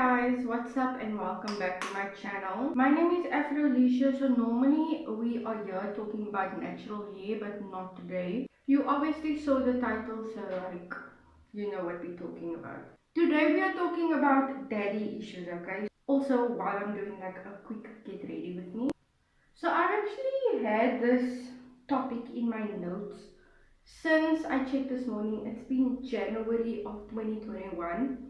guys, what's up and welcome back to my channel. My name is Afro-Alicia. So normally we are here talking about natural hair, but not today. You obviously saw the title, so like you know what we're talking about. Today we are talking about daddy issues, okay? Also, while I'm doing like a quick get ready with me. So I've actually had this topic in my notes since I checked this morning. It's been January of 2021.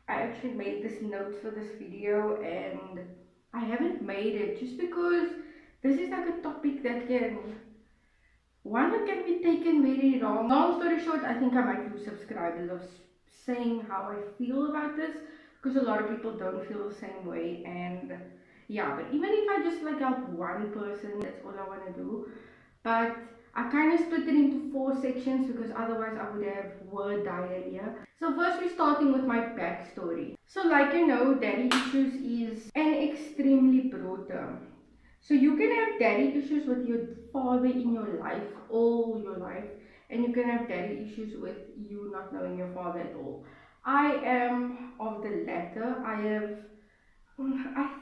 I actually made this notes for this video and I haven't made it just because this is like a topic that can be taken very wrong. Long story short, I think I might lose subscribers of saying how I feel about this because a lot of people don't feel the same way. And yeah, but even if I just like help one person, that's all I want to do. But I kind of split it into 4 sections because otherwise I would have word diarrhea. So first we're starting with my backstory. So like you know, daddy issues is an extremely broad term. So you can have daddy issues with your father in your life, all your life, and you can have daddy issues with you not knowing your father at all. I am of the latter. I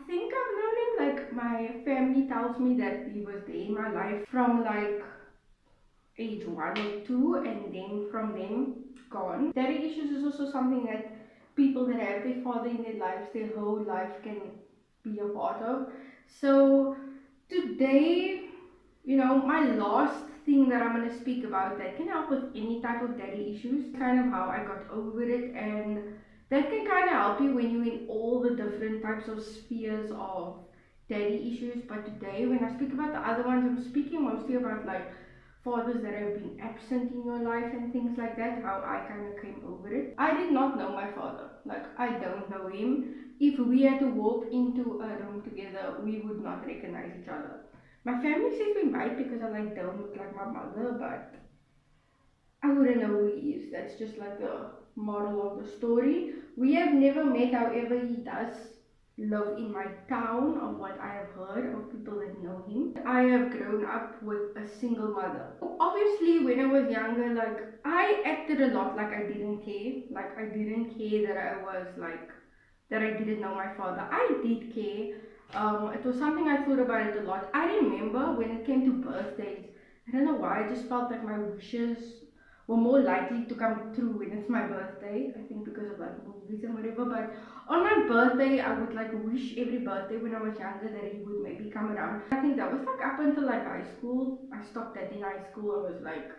think I've known him, like my family tells me that he was there in my life from like age 1 or 2, and then from then gone. Daddy issues is also something that people that have their father in their lives their whole life can be a part of. So today, you know, my last thing that I'm going to speak about that can help with any type of daddy issues, kind of how I got over it, and that can kind of help you when you're in all the different types of spheres of daddy issues. But today, when I speak about the other ones, I'm speaking mostly about like fathers that have been absent in your life and things like that, how I kind of came over it. I did not know my father. Like, I don't know him. If we had to walk into a room together, we would not recognize each other. My family says we might because I like don't look like my mother, but I wouldn't know who he is. That's just like the moral of the story. We have never met, however, he does live in my town, of what I have heard of people that know him. I have grown up with a single mother. Obviously, when I was younger, like I acted a lot like I didn't care. Like I didn't care that I was like that I didn't know my father. I did care. It was something I thought about it a lot. I remember when it came to birthdays, I don't know why, I just felt like my wishes were more likely to come true when it's my birthday. I think because of like movies and whatever. But on my birthday, I would like wish every birthday when I was younger that he would maybe come around. I think that was like up until like high school. I stopped that in high school. I was like,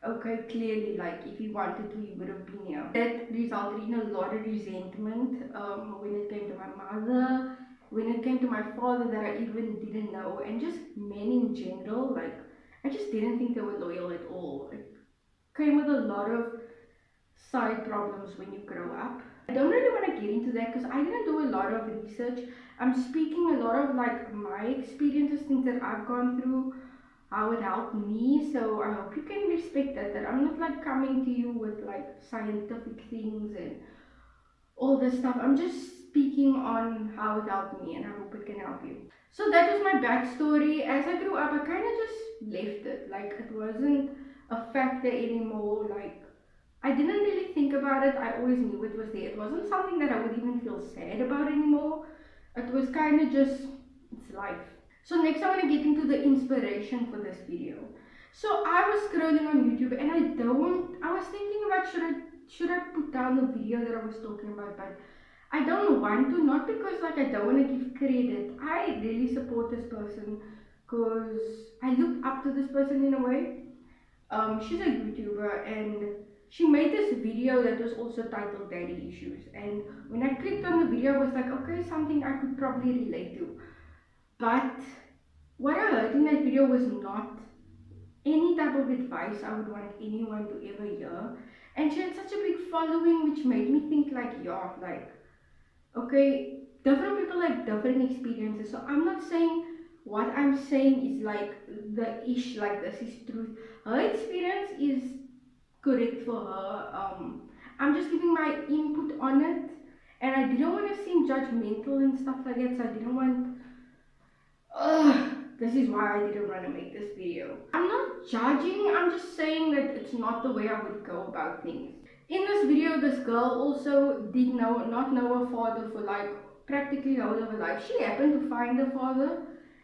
okay, clearly, like if he wanted to, he would have been here. That resulted in a lot of resentment when it came to my mother, when it came to my father that I even didn't know, and just men in general. Like I just didn't think they were loyal at all. It came with a lot of side problems when you grow up. I don't really want to get into that because I didn't do a lot of research. I'm speaking a lot of like my experiences, things that I've gone through, how it helped me. So I hope you can respect that I'm not like coming to you with like scientific things and all this stuff. I'm just speaking on how it helped me and I hope it can help you. So that was my backstory. As I grew up, I kind of just left it. Like it wasn't a factor anymore. Like I didn't really think about it. I always knew it was there. It wasn't something that I would even feel sad about anymore. It was kind of just, it's life. So next I want to get into the inspiration for this video. So I was scrolling on YouTube and I was thinking about should I put down the video that I was talking about, but I don't want to, not because like I don't want to give credit. I really support this person because I look up to this person in a way. She's a YouTuber and she made this video that was also titled Daddy Issues, and when I clicked on the video I was like, okay, something I could probably relate to. But what I heard in that video was not any type of advice I would want anyone to ever hear. And she had such a big following, which made me think like, yeah, like, okay, different people have different experiences. So I'm not saying what I'm saying is like the ish, like this is truth. Her experience is correct for her. I'm just giving my input on it. And I didn't want to seem judgmental and stuff like that. So I didn't want this is why I didn't want to make this video. I'm not judging, I'm just saying that it's not the way I would go about things. In this video, this girl also did not know her father for like practically all of her life. She happened to find her father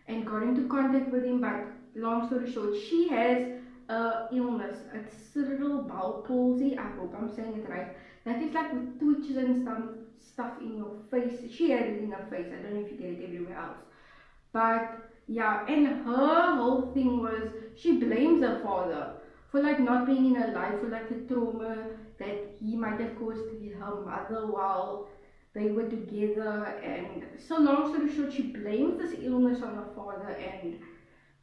and got into contact with him, but long story short, she has a illness, a cerebral bowel palsy. I hope I'm saying it right. That is like with twitches and stuff in your face. She had it in her face. I don't know if you get it everywhere else. But yeah, and her whole thing was she blames her father for like not being in her life, for like the trauma that he might have caused her mother while they were together. And so long story short, she blames this illness on her father, and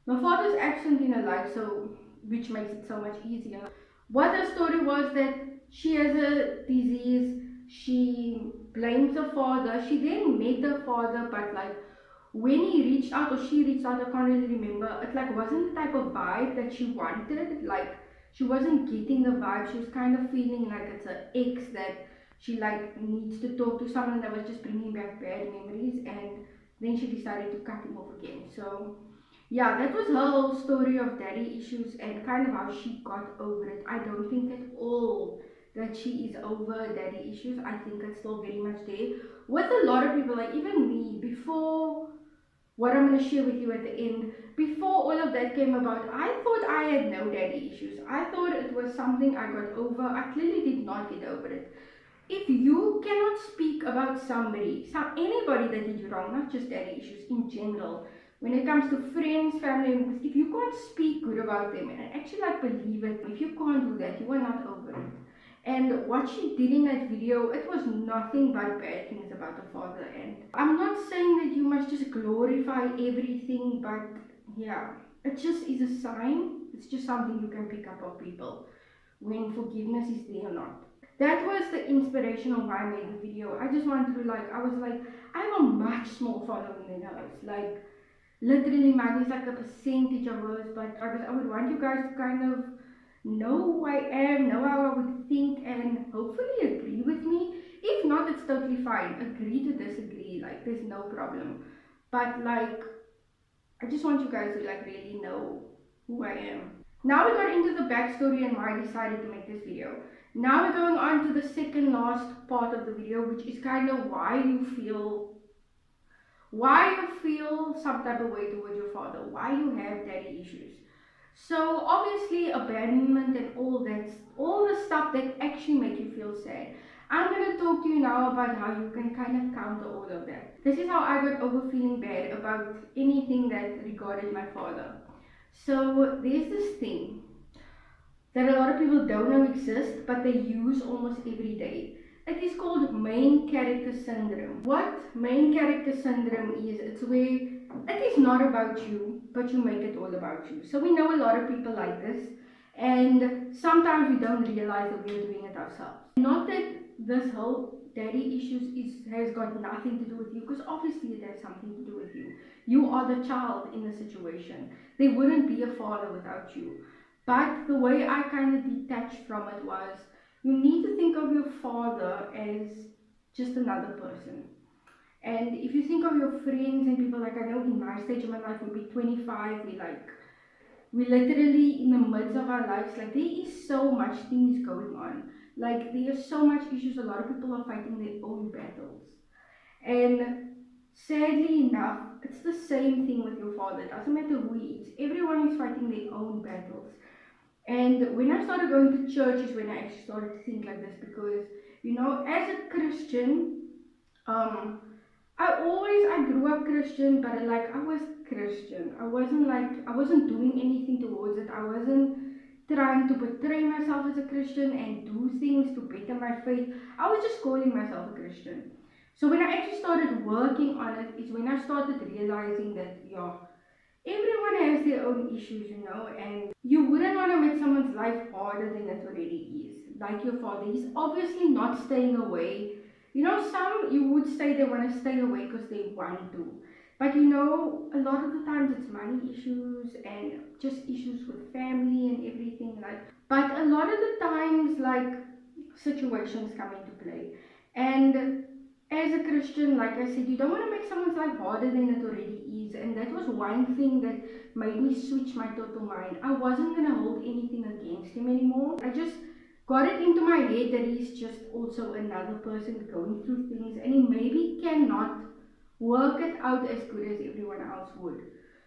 my father's absent in her life, so which makes it so much easier. What her story was that she has a disease, she blames her father, she then met her father, but like when he reached out or she reached out, I can't really remember, it like wasn't the type of vibe that she wanted. Like she wasn't getting the vibe. She was kind of feeling like it's an ex that she like needs to talk to, someone that was just bringing back bad memories, and then she decided to cut him off again. So yeah, that was her whole story of daddy issues and kind of how she got over it. I don't think at all that she is over daddy issues. I think it's still very much there with a lot of people, like even me. Before what I'm going to share with you at the end, before all of that came about, I thought I had no daddy issues. I thought it was something I got over. I clearly did not get over it. If you cannot speak about anybody that did you wrong, not just daddy issues in general, when it comes to friends, family members, if you can't speak good about them and actually like believe it, if you can't do that, you are not over it. And what she did in that video, it was nothing but bad things about her father. And I'm not saying that you must just glorify everything, but yeah, it just is a sign. It's just something you can pick up of people when forgiveness is there or not. That was the inspiration of why I made the video. I just wanted to I was like, I have a much small following than hers. Like, literally mine is like a percentage of hers, but I would want you guys to kind of know who I am, know how I would think, and hopefully agree with me. If not, it's totally fine. Agree to disagree, like there's no problem. But like, I just want you guys to like really know who I am. Now we got into the backstory and why I decided to make this video. Now we're going on to the second last part of the video, which is kind of why you feel some type of way towards your father, why you have daddy issues. So obviously abandonment and all the stuff that actually make you feel sad. I'm going to talk to you now about how you can kind of counter all of that. This is how I got over feeling bad about anything that regarded my father. So there's this thing that a lot of people don't know exists, but they use almost every day. It is called main character syndrome. What main character syndrome is, it's where it is not about you, but you make it all about you. So we know a lot of people like this, and sometimes we don't realize that we're doing it ourselves. Not that this whole daddy issues has got nothing to do with you, because obviously it has something to do with you. You are the child in the situation. There wouldn't be a father without you. But the way I kind of detached from it was, you need to think of your father as just another person. And if you think of your friends and people, like I know in my stage of my life, we'll be 25, we literally in the midst of our lives, like there is so much things going on. Like there is so much issues, a lot of people are fighting their own battles. And sadly enough, it's the same thing with your father. It doesn't matter who he is. Everyone is fighting their own battles. And when I started going to church is when I actually started to think like this, because, you know, as a Christian, I grew up Christian, but I was Christian. I wasn't doing anything towards it. I wasn't trying to portray myself as a Christian and do things to better my faith. I was just calling myself a Christian. So when I actually started working on it is when I started realizing that, yeah, everyone has their own issues, you know, and you wouldn't want to make someone's life harder than it already is. Like your father, he's obviously not staying away. You know, some you would say they want to stay away because they want to. But you know, a lot of the times it's money issues and just issues with family and everything. But a lot of the times, situations come into play. And as a Christian, like I said, you don't want to make someone's life harder than it already is. And that was one thing that made me switch my total mind. I wasn't going to hold anything against him anymore. I just got it into my head that he's just also another person going through things and he maybe cannot work it out as good as everyone else would.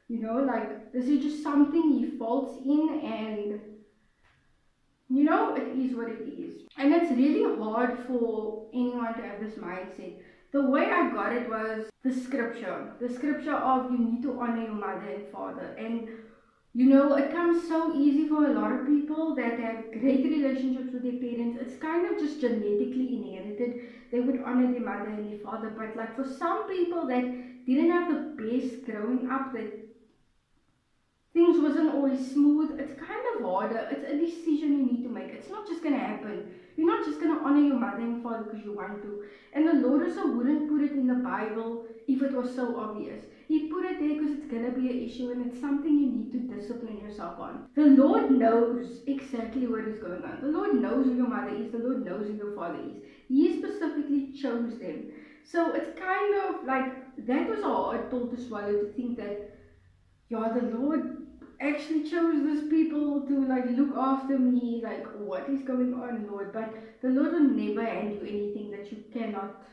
You know, like this is just something he falls in, and you know, it is what it is. And it's really hard for anyone to have this mindset. The way I got it was the scripture of you need to honor your mother and father. And you know, it comes so easy for a lot of people that have great relationships with their parents. It's kind of just genetically inherited. They would honor their mother and their father. But like for some people that didn't have the best growing up, that things wasn't always smooth, it's kind of harder. It's a decision you need to make. It's not just going to happen. You're not just going to honor your mother and father because you want to. And the Lord also wouldn't put it in the Bible if it was so obvious. He put it there because it's going to be an issue and it's something you need to discipline yourself on. The Lord knows exactly what is going on. The Lord knows who your mother is. The Lord knows who your father is. He specifically chose them. So it's kind of like, that was a hard pill to swallow, to think that, yeah, the Lord actually chose these people to like look after me, like what is going on, Lord? But the Lord will never hand you anything that you cannot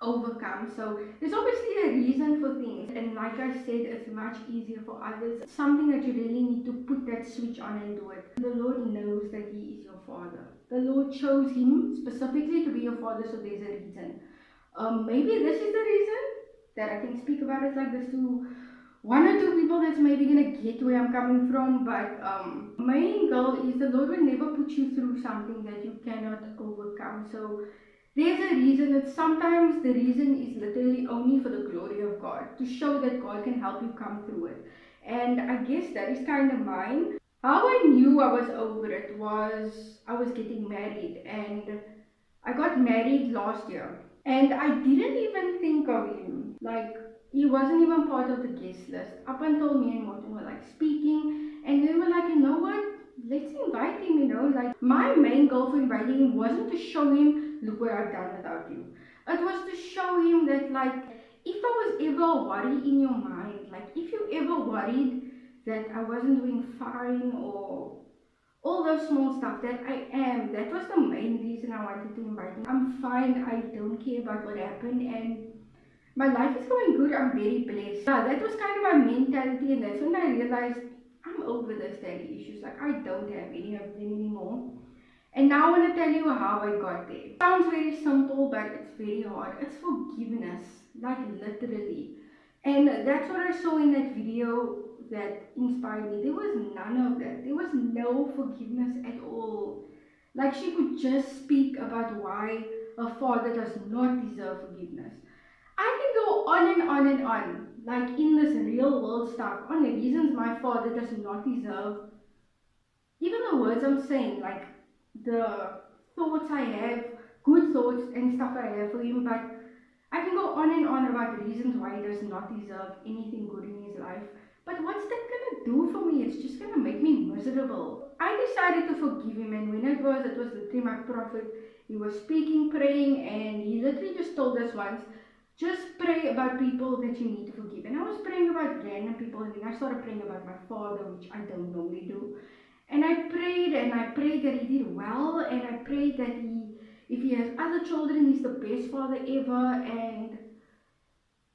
overcome. So there's obviously a reason for things, and like I said, it's much easier for others. It's something that you really need to put that switch on and do it. The Lord knows that He is your Father. The Lord chose him specifically to be your father, so there's a reason. Maybe this is the reason that I can speak about it like this to one or two people that's maybe gonna get where I'm coming from. But main goal is the Lord will never put you through something that you cannot overcome. So there's a reason. That sometimes the reason is literally only for the glory of God, to show that God can help you come through it. And I guess that is kind of mine. How I knew I was over it was I was getting married, and I got married last year, and I didn't even think of him. Like, he wasn't even part of the guest list up until me and Morten were like speaking, and we were like, you know what, let's invite him. You know, like my main goal for inviting him wasn't to show him, look what I've done without you. It was to show him that, like, if I was ever a worry in your mind, like if you ever worried that I wasn't doing fine or all those small stuff, that I am. That was the main reason I wanted to invite him. I'm fine. I don't care about what happened, and my life is going good. I'm very blessed. Yeah, that was kind of my mentality, and that's when I realized I'm over those daddy issues. Like, I don't have any of them anymore. And now I want to tell you how I got there. It sounds very simple, but it's very hard. It's forgiveness, like literally. And that's what I saw in that video that inspired me. There was none of that. There was no forgiveness at all. Like, she could just speak about why a father does not deserve forgiveness. I can go on and on and on, like in this real world stuff, on the reasons my father does not deserve even the words I'm saying, like the thoughts I have, good thoughts and stuff I have for him. But I can go on and on about reasons why he does not deserve anything good in his life. But what's that gonna do for me? It's just gonna make me miserable. I decided to forgive him, and when it was literally my prophet. He was speaking, praying, and he literally just told us once, just pray about people that you need to forgive. And I was praying about random people, and then I started praying about my father, which I don't normally do. And I prayed, and I prayed that he did well, and I prayed that if he has other children, he's the best father ever, and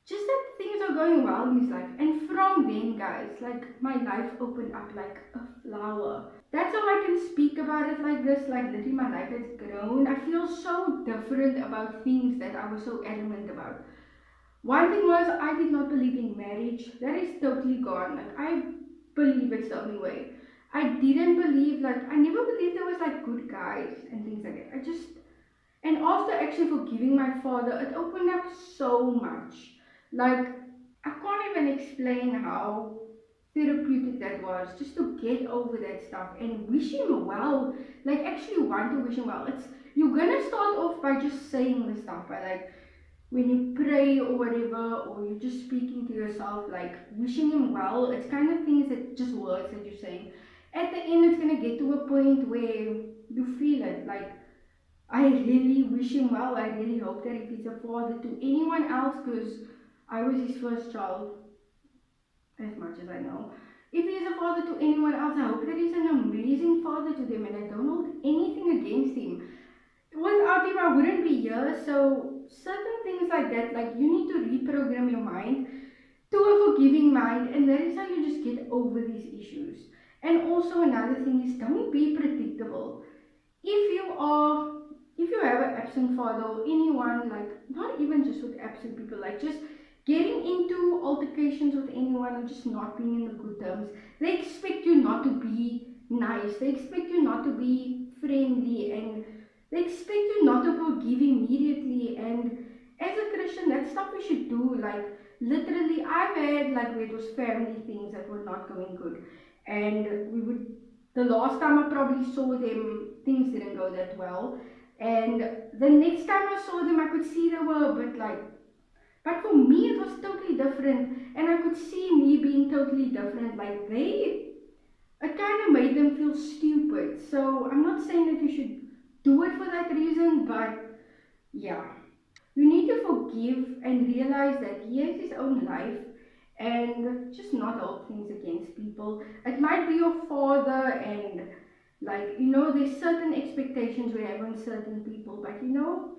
just that things are going well in his life. And from then, guys, like my life opened up like a flower. That's how I can speak about it like this. Like literally my life has grown. I feel so different about things that I was so adamant about. One thing was, I did not believe in marriage. That is totally gone. Like, I believe it's the only way. I didn't believe, like, I never believed there was like good guys and things like that. And after actually forgiving my father, it opened up so much. Like, I can't even explain how therapeutic that was, just to get over that stuff and wish him well. Like, actually want to wish him well. You're gonna start off by just saying the stuff, by like, when you pray or whatever, or you're just speaking to yourself, like wishing him well, it's kind of things that just words that you're saying. At the end, it's gonna get to a point where you feel it, like, I really wish him well. I really hope that if he's a father to anyone else, because I was his first child, as much as I know, If he is a father to anyone else, I hope that he's an amazing father to them, and I don't hold anything against him. Without him, I wouldn't be here. So certain things like that, like you need to reprogram your mind to a forgiving mind, and that is how you just get over these issues. And also another thing is, don't be predictable. If you have an absent father or anyone, like not even just with absent people, like just getting into altercations with anyone or just not being in the good terms, they expect you not to be nice, they expect you not to be friendly, and they expect you not to forgive immediately. And as a Christian, that's stuff we should do. Like literally, I've had like where it was family things that were not going good, and we would, the last time I probably saw them, things didn't go that well. And the next time I saw them, I could see they were a bit like, but for me, it was totally different. And I could see me being totally different. Like it kind of made them feel stupid. So I'm not saying that you should do it for that reason, but yeah. You need to forgive and realize that he has his own life and just not hold things against people. It might be your father, and like there's certain expectations we have on certain people, but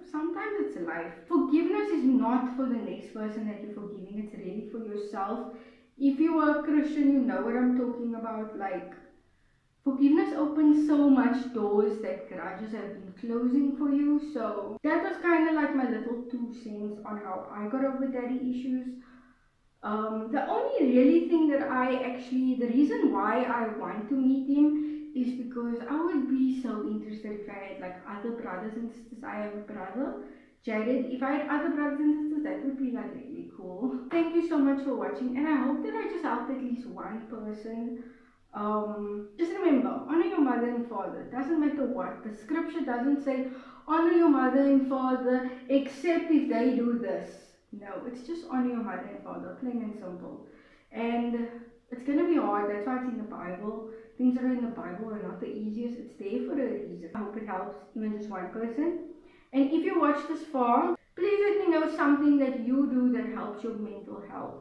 sometimes it's life. Forgiveness is not for the next person that you're forgiving, it's really for yourself. If you are a Christian, you know what I'm talking about. Like, forgiveness opens so much doors that grudges have been closing for you. So that was kind of like my little 2 cents on how I got over daddy issues. The only really thing that the reason why I want to meet him is because I would be so interested if I had like other brothers and sisters. I have a brother, Jared. If I had other brothers and sisters, that would be like really cool. Thank you so much for watching, and I hope that I just helped at least one person. Just remember, honor your mother and father. Doesn't matter what. The scripture doesn't say honor your mother and father except if they do this. No, it's just honor your mother and father, plain and simple. And it's gonna be hard. That's why it's in the Bible. Things that are in the Bible are not the easiest. It's there for a reason. I hope it helps even just one person. And if you watch this far, please let me know something that you do that helps your mental health.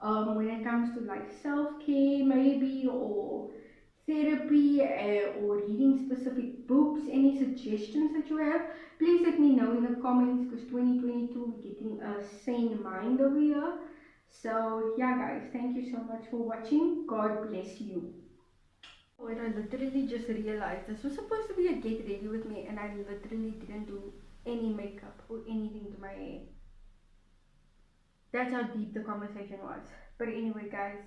When it comes to like self-care maybe, or therapy, or reading specific books, any suggestions that you have, please let me know in the comments, because 2022 we're getting a sane mind over here. So yeah guys, thank you so much for watching. God bless you. Wait, I literally just realized this was supposed to be a get ready with me, and I literally didn't do any makeup or anything to my hair. That's how deep the conversation was. But anyway guys,